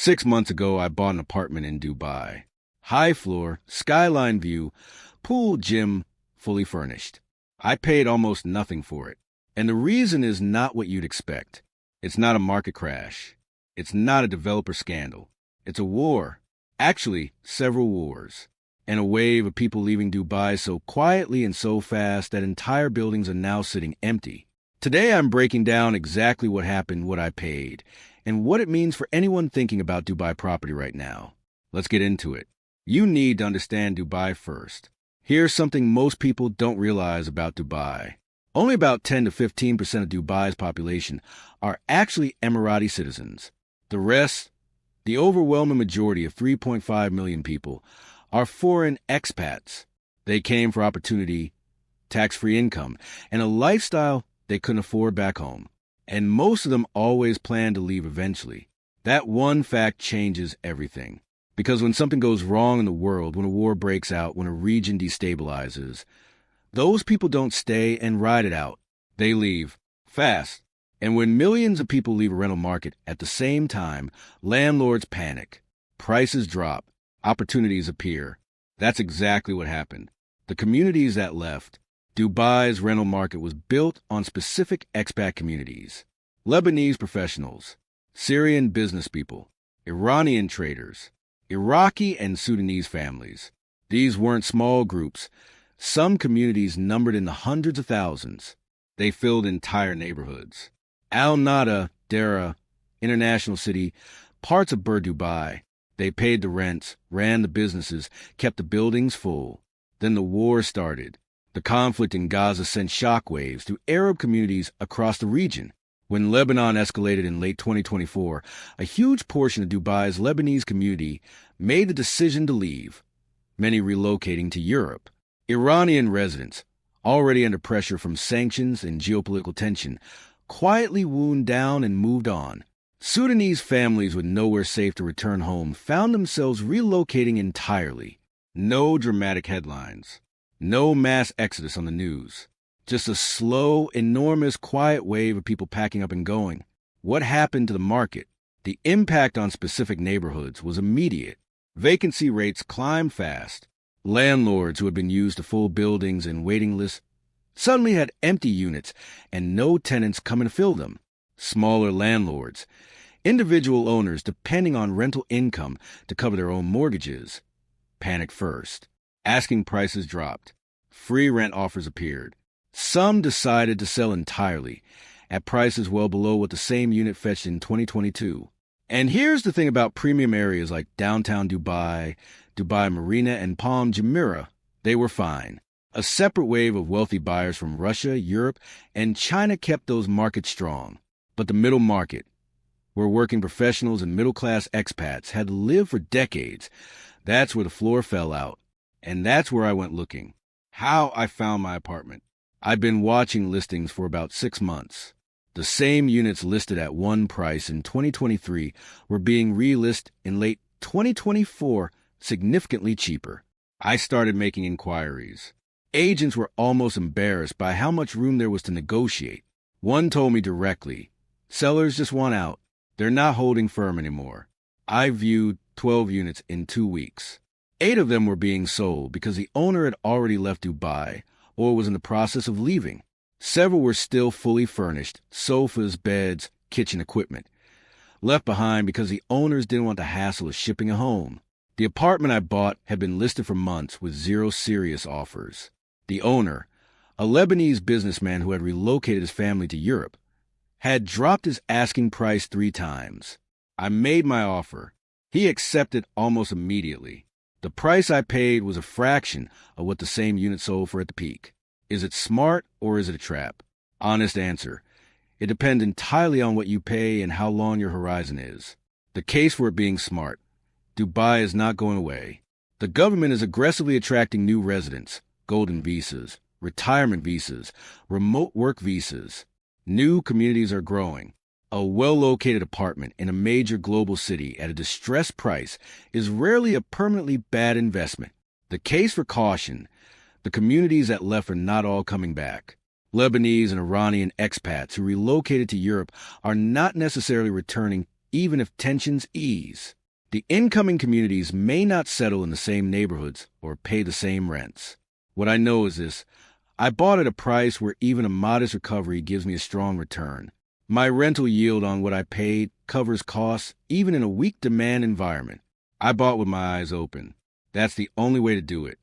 6 months ago, I bought an apartment in Dubai. High floor, skyline view, pool, gym, fully furnished. I paid almost nothing for it. And the reason is not what you'd expect. It's not a market crash. It's not a developer scandal. It's a war. Actually, several wars. And a wave of people leaving Dubai so quietly and so fast that entire buildings are now sitting empty. Today I'm breaking down exactly what happened, what I paid, and what it means for anyone thinking about Dubai property right now. Let's get into it. You need to understand Dubai first. Here's something most people don't realize about Dubai. Only about 10 to 15% of Dubai's population are actually Emirati citizens. The rest, the overwhelming majority of 3.5 million people, are foreign expats. They came for opportunity, tax-free income, and a lifestyle they couldn't afford back home. And most of them always plan to leave eventually. That one fact changes everything. Because when something goes wrong in the world, when a war breaks out, when a region destabilizes, those people don't stay and ride it out. They leave fast. And when millions of people leave a rental market at the same time, landlords panic, prices drop, opportunities appear. That's exactly what happened. The communities that left, Dubai's rental market was built on specific expat communities. Lebanese professionals, Syrian business people, Iranian traders, Iraqi and Sudanese families. These weren't small groups. Some communities numbered in the hundreds of thousands. They filled entire neighborhoods. Al Nada, Dera, International City, parts of Bur Dubai. They paid the rents, ran the businesses, kept the buildings full. Then the war started. The conflict in Gaza sent shockwaves through Arab communities across the region. When Lebanon escalated in late 2024, a huge portion of Dubai's Lebanese community made the decision to leave, many relocating to Europe. Iranian residents, already under pressure from sanctions and geopolitical tension, quietly wound down and moved on. Sudanese families with nowhere safe to return home found themselves relocating entirely. No dramatic headlines. No mass exodus on the news. Just a slow, enormous, quiet wave of people packing up and going. What happened to the market? The impact on specific neighborhoods was immediate. Vacancy rates climbed fast. Landlords who had been used to full buildings and waiting lists suddenly had empty units and no tenants coming to fill them. Smaller landlords, individual owners depending on rental income to cover their own mortgages, panicked first. Asking prices dropped. Free rent offers appeared. Some decided to sell entirely, at prices well below what the same unit fetched in 2022. And here's the thing about premium areas like downtown Dubai, Dubai Marina, and Palm Jumeirah. They were fine. A separate wave of wealthy buyers from Russia, Europe, and China kept those markets strong. But the middle market, where working professionals and middle-class expats had lived for decades, that's where the floor fell out. And that's where I went looking. How I found my apartment. I've been watching listings for about 6 months. The same units listed at one price in 2023 were being relisted in late 2024 significantly cheaper. I started making inquiries. Agents were almost embarrassed by how much room there was to negotiate. One told me directly, sellers just want out. They're not holding firm anymore. I viewed 12 units in 2 weeks. 8 of them were being sold because the owner had already left Dubai or was in the process of leaving. Several were still fully furnished, sofas, beds, kitchen equipment, left behind because the owners didn't want the hassle of shipping a home. The apartment I bought had been listed for months with 0 serious offers. The owner, a Lebanese businessman who had relocated his family to Europe, had dropped his asking price 3 times. I made my offer. He accepted almost immediately. The price I paid was a fraction of what the same unit sold for at the peak. Is it smart or is it a trap? Honest answer. It depends entirely on what you pay and how long your horizon is. The case for it being smart. Dubai is not going away. The government is aggressively attracting new residents, golden visas, retirement visas, remote work visas. New communities are growing. A well-located apartment in a major global city at a distressed price is rarely a permanently bad investment. The case for caution, the communities that left are not all coming back. Lebanese and Iranian expats who relocated to Europe are not necessarily returning even if tensions ease. The incoming communities may not settle in the same neighborhoods or pay the same rents. What I know is this: I bought at a price where even a modest recovery gives me a strong return. My rental yield on what I paid covers costs even in a weak demand environment. I bought with my eyes open. That's the only way to do it.